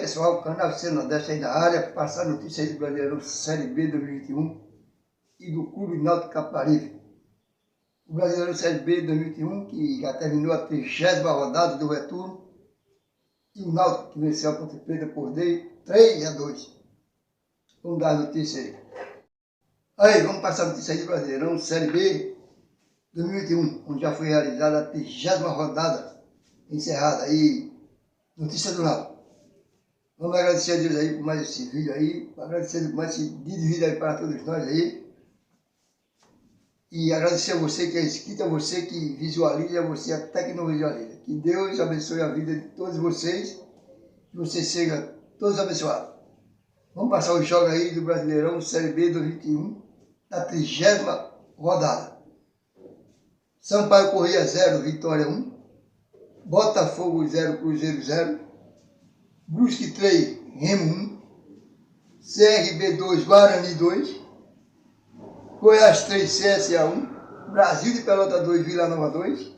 pessoal, canal C Nordeste aí da área, passar notícia aí do Brasileirão Série B 2021 e do Clube Náutico Capibaribe. O Brasileirão Série B 2021, que já terminou a 30ª rodada do retorno, e o Náutico que venceu a Ponte Preta por 3-2. Vamos dar a notícia aí. Aí, vamos passar a notícia aí do Brasileirão Série B 2021, onde já foi realizada a 30ª rodada encerrada aí. Notícia do Náutico. Vamos agradecer a Deus aí por mais esse vídeo aí, agradecer por mais esse dia de vida aí para todos nós aí. E agradecer a você que é inscrito, a você que visualiza, a você até que não visualiza. Que Deus abençoe a vida de todos vocês, que você seja todos abençoados. Vamos passar os jogos aí do Brasileirão Série B 2021, da 30ª rodada. Sampaio Corrêa 0, Vitória 1. Botafogo 0, Cruzeiro 0. Brusque 3, Remo 1. CRB 2, Guarani 2. Goiás 3, CSA 1. Brasil de Pelota 2, Vila Nova 2.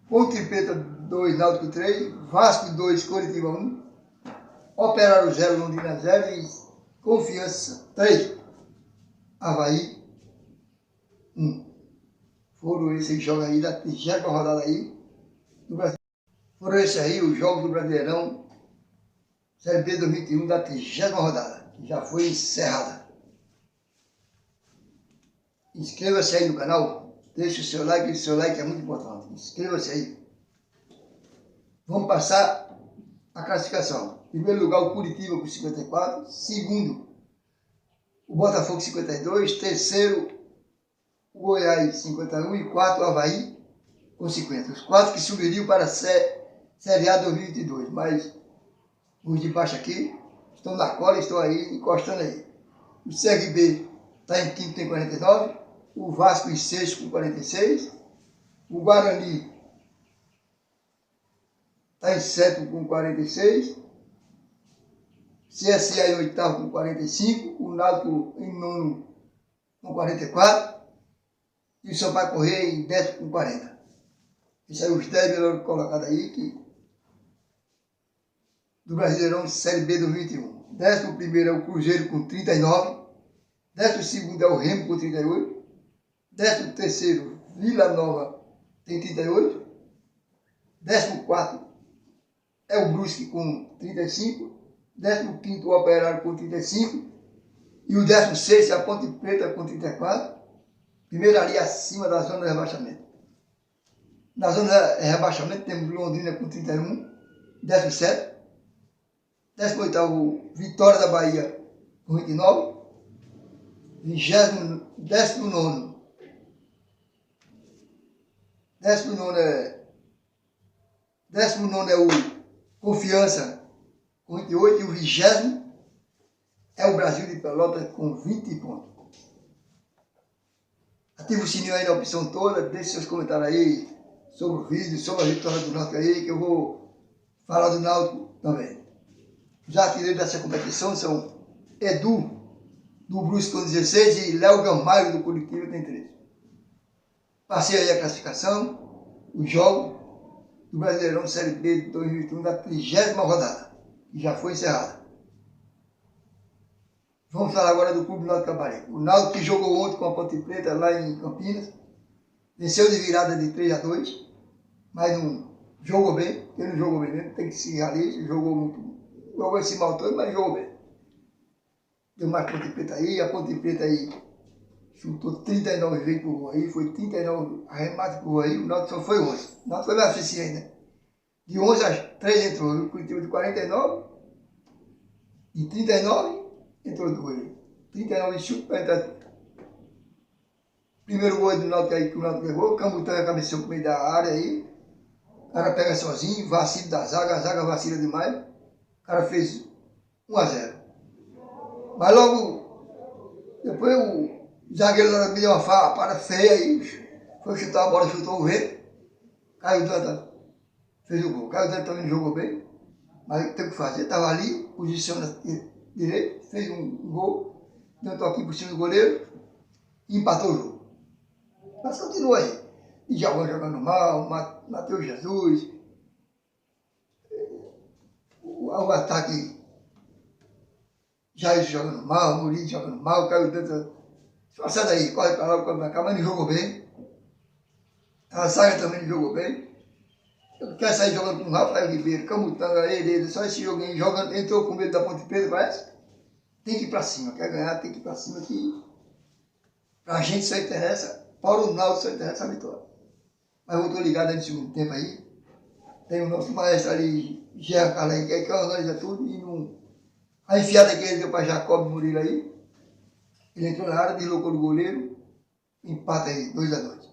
Ponte Preta 2, Náutico 3. Vasco 2, Coritiba 1. Operário 0, Londrina 0. E Confiança 3, Avaí 1. Foram esses jogos aí da 30ª rodada aí do Brasil. Foram esses aí os jogos do Brasileirão Série B 2021 da 30ª rodada, que já foi encerrada. Inscreva-se aí no canal, deixe o seu like é muito importante. Inscreva-se aí. Vamos passar a classificação. Em primeiro lugar, o Curitiba com 54. Segundo, o Botafogo 52. Terceiro, o Goiás 51. E quarto, o Avaí com 50. Os quatro que subiriam para a Série A 2022. Mas os de baixo aqui estão na cola, estão aí, encostando aí. O CRB está em quinto, tem 49. O Vasco em sexto com 46. O Guarani está em sétimo com 46. CSA em oitavo com 45. O Náutico em nono com 44. E o Sampaio Corrêa em décimo com 40. Esses aí os 10 melhores colocados aí do Brasileirão Série B 2021. 11º é o Cruzeiro com 39. 12º é o Remo com 38. 13º, Vila Nova tem 38. 14º é o Brusque com 35. 15º o Operário com 35. E o 16º é a Ponte Preta com 34. Primeiro ali acima da zona de rebaixamento. Na zona de rebaixamento temos Londrina com 31. 17º. 18º, Vitória da Bahia com 29. 19º é o Confiança com 28. E o 20º é o Brasil de Pelota com 20 pontos. Ative o sininho aí na opção toda, deixe seus comentários aí sobre o vídeo, sobre a vitória do Náutico aí, que eu vou falar do Náutico também. Os artilheiros dessa competição são Edu, do Brusque com 16, e Léo Gamalho, do Curitiba, tem 13. Passei aí a classificação, os jogos do Brasileirão Série B de 2021 da 30ª rodada, que já foi encerrada. Vamos falar agora do Clube Náutico Capibaribe. O Náutico que jogou ontem com a Ponte Preta lá em Campinas, venceu de virada de 3-2, mas não jogou bem. Quem não jogou bem mesmo tem que se realista, jogou esse mal todo, mas jogou bem. Deu mais Ponte Preta aí, a Ponte Preta aí chutou 39 vezes pro gol aí, foi 39 arremates pro gol aí, o Náutico só foi 11. O Náutico foi mais eficiente, né? De 11 às 3 entrou, o Curitiba de 49, de 39 entrou 2. 39 de chute para entrar. Primeiro gol do Náutico aí que o Náutico levou, o Camutanga cabeceou pro meio da área aí, o cara pega sozinho, vacilo da zaga, a zaga vacila demais, o cara fez 1-0. Mas logo, depois o zagueiro me deu uma farpada feia aí, foi chutar a bola, chutou o vento, caiu dentro, fez o gol. Caiu dentro também, jogou bem, mas tem o que fazer, estava ali, posiciona direito, fez um gol, deu um toquinho por cima do goleiro e empatou o jogo. Mas continua aí. E jogando mal, Matheus Jesus, ao ataque. Jair jogando mal, Murilo jogando mal, Caio Dantas. Sai daí, corre para lá, corre para cá, mas não jogou bem. A zaga também não jogou bem. Quer sair jogando com o Rafael Ribeiro, Camutanga, ele, só esse joguinho jogando, entrou com medo da Ponte Preta, parece. Tem que ir para cima, quer ganhar, tem que ir para cima, que pra gente só interessa, para o Náutico só interessa a vitória. Mas eu estou ligado aí no segundo tempo aí. Tem o nosso maestro ali, Jean Carlin, que organiza tudo, e não. A enfiada que ele deu para Jacob Murilo aí, ele entrou na área, deslocou do goleiro, empata aí, 2-2.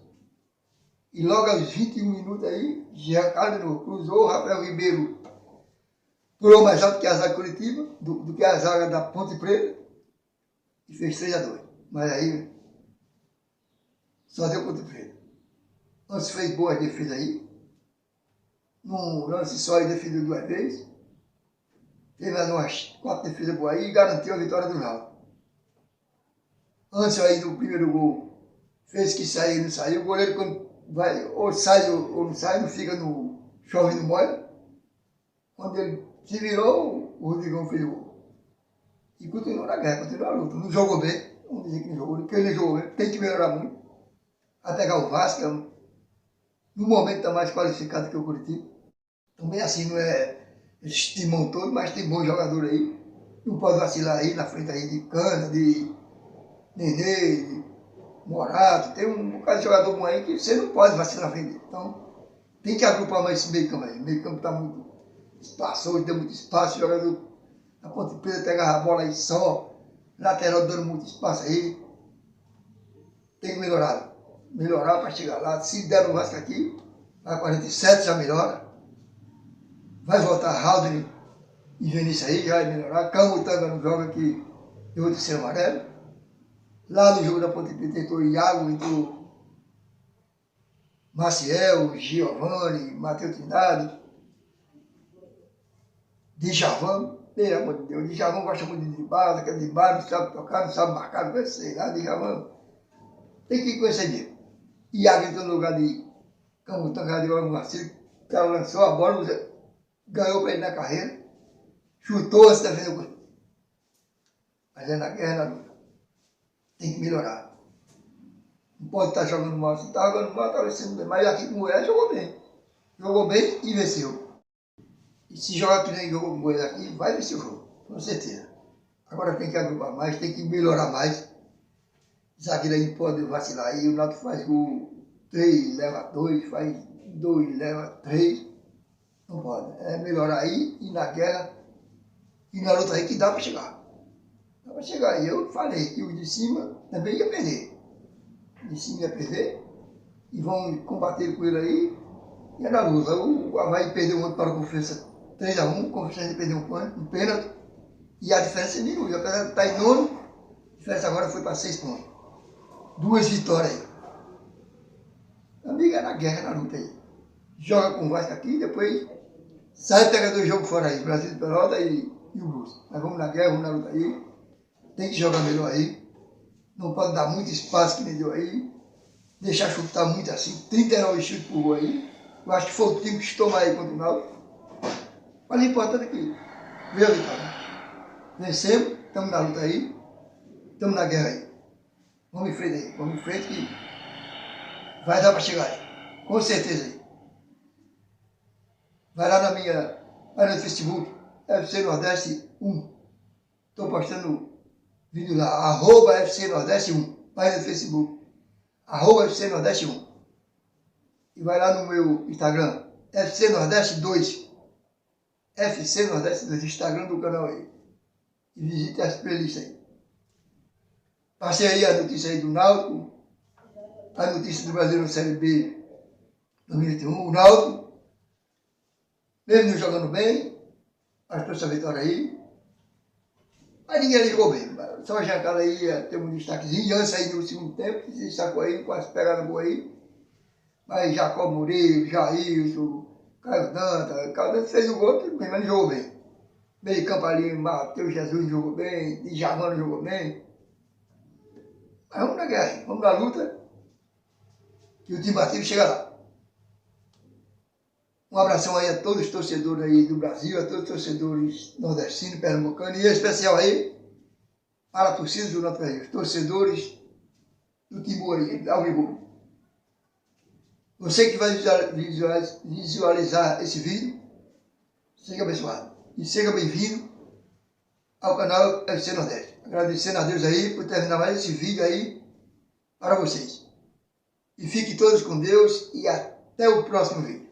E logo aos 21 minutos aí, Jean Carlos cruzou, Rafael Ribeiro pulou mais alto que a zaga Curitiba, do que a zaga da Ponte Preta, e fez 3-2. Mas aí, só deu Ponte Preta. Antes fez boa defesa aí, num lance só ele defendeu 2 vezes, teve mais umas 4 defesas boas aí e garantiu a vitória do Náutico. Antes aí do primeiro gol, fez que saiu e não saiu, o goleiro quando vai, ou sai ou não sai, não fica no chove e não molha. Quando ele se virou, o Rodrigão fez o gol. E continuou na guerra, continuou na luta. Não jogou bem, vamos dizer que não jogou, porque ele não jogou bem, tem que melhorar muito. A pegar o Vasco, que no momento está mais qualificado que o Curitiba. Também assim, não é esse timão todo, mas tem bons jogadores aí. Não pode vacilar aí na frente aí de Cana, de Nenê, de Morato, tem um bocado de jogador bom aí que você não pode vacilar na frente. Então, tem que agrupar mais esse meio campo aí. O meio campo está muito espaçoso, tem muito espaço, o jogador da Ponte Preta pega a bola aí só, lateral dando muito espaço aí. Tem que melhorar. Melhorar para chegar lá. Se der no Vasco aqui, a 47 já melhora. Vai voltar Haldane e Vinícius aí, já vai melhorar. Camutanga não joga aqui, eu vou terceiro amarelo. Lá no jogo da Ponte Preta entrou Iago, entrou Maciel, Giovanni, Matheus Trindade, Djavan, pelo amor de Deus, Djavan gosta muito de driblar, quer driblar, não sabe tocar, não sabe marcar, não vai sei lá, Djavan tem que conhecer mesmo. Iago entrou no lugar de Camutanga, de Marcelo, o cara lançou a bola, ganhou para ele na carreira, chutou, se defendeu. Mas é na guerra, na luta. Tem que melhorar. Não pode estar jogando mal. Se está jogando mal, está vencendo bem. Mas aqui com o Goiás jogou bem. Jogou bem e venceu. E se jogar que nem jogou com o Goiás aqui, vai vencer o jogo. Com certeza. Agora tem que agrupar mais, tem que melhorar mais. Zagueiro aí pode vacilar aí. O Náutico faz gol 3, leva 2, faz 2, leva 3. Não pode. É melhorar aí e na guerra e na luta aí que dá para chegar. Dá para chegar. E eu falei que o de cima também ia perder. De cima ia perder, e vão combater com ele aí, e é na luta. O Avaí perdeu um outro para o Confiança 3-1, o Confiança perdeu um pênalti, e a diferença diminuiu, apesar de estar em nono, a diferença agora foi para 6 pontos. 2 vitórias aí. Amiga, é na guerra, na luta aí. Joga com o Vasco aqui, depois sai e pega 2 jogos fora aí, Brasil de Pelota e o Brusque. Nós vamos na guerra, vamos na luta aí, tem que jogar melhor aí. Não pode dar muito espaço que nem deu aí. Deixar chutar muito assim. 39 chutes por gol aí. Eu acho que foi o time que estou aí contra o Náutico. Mas o importante é que veio a vitória. Vencemos, estamos na luta aí. Estamos na guerra aí. Vamos em frente aí. Vamos em frente que vai dar para chegar aí. Com certeza aí. Vai lá na minha página do Facebook. FC Nordeste 1. Estou postando vídeo lá, @FC Nordeste 1, página do Facebook, @FC Nordeste 1. E vai lá no meu Instagram, FC Nordeste 2, FC Nordeste 2, Instagram do canal aí. E visite as playlists aí. Passei aí a notícia aí do Náutico, a notícia do Brasil no Série B 2021, o Náutico, mesmo não jogando bem, mas trouxe a vitória aí. Mas ninguém ligou bem. Só a jantada aí ia ter um destaquezinho. Antes aí no segundo tempo, que se destacou aí com as pegadas boas aí. Mas Jacob Murilo, Jailson, Caio Dantas fez o gol, mas não jogou bem. Meio campo ali, Matheus Jesus jogou bem, Djavan jogou bem. Mas vamos na guerra aí, vamos na luta, que o time batido chega lá. Um abração aí a todos os torcedores aí do Brasil, a todos os torcedores nordestinos, pernambucanos, e em especial aí para a torcida do Náutico Carreiro, os torcedores do Timbu aí, da Alvirrubro. Você que vai visualizar esse vídeo, seja abençoado. E seja bem-vindo ao canal FC Nordeste. Agradecendo a Deus aí por terminar mais esse vídeo aí para vocês. E fiquem todos com Deus e até o próximo vídeo.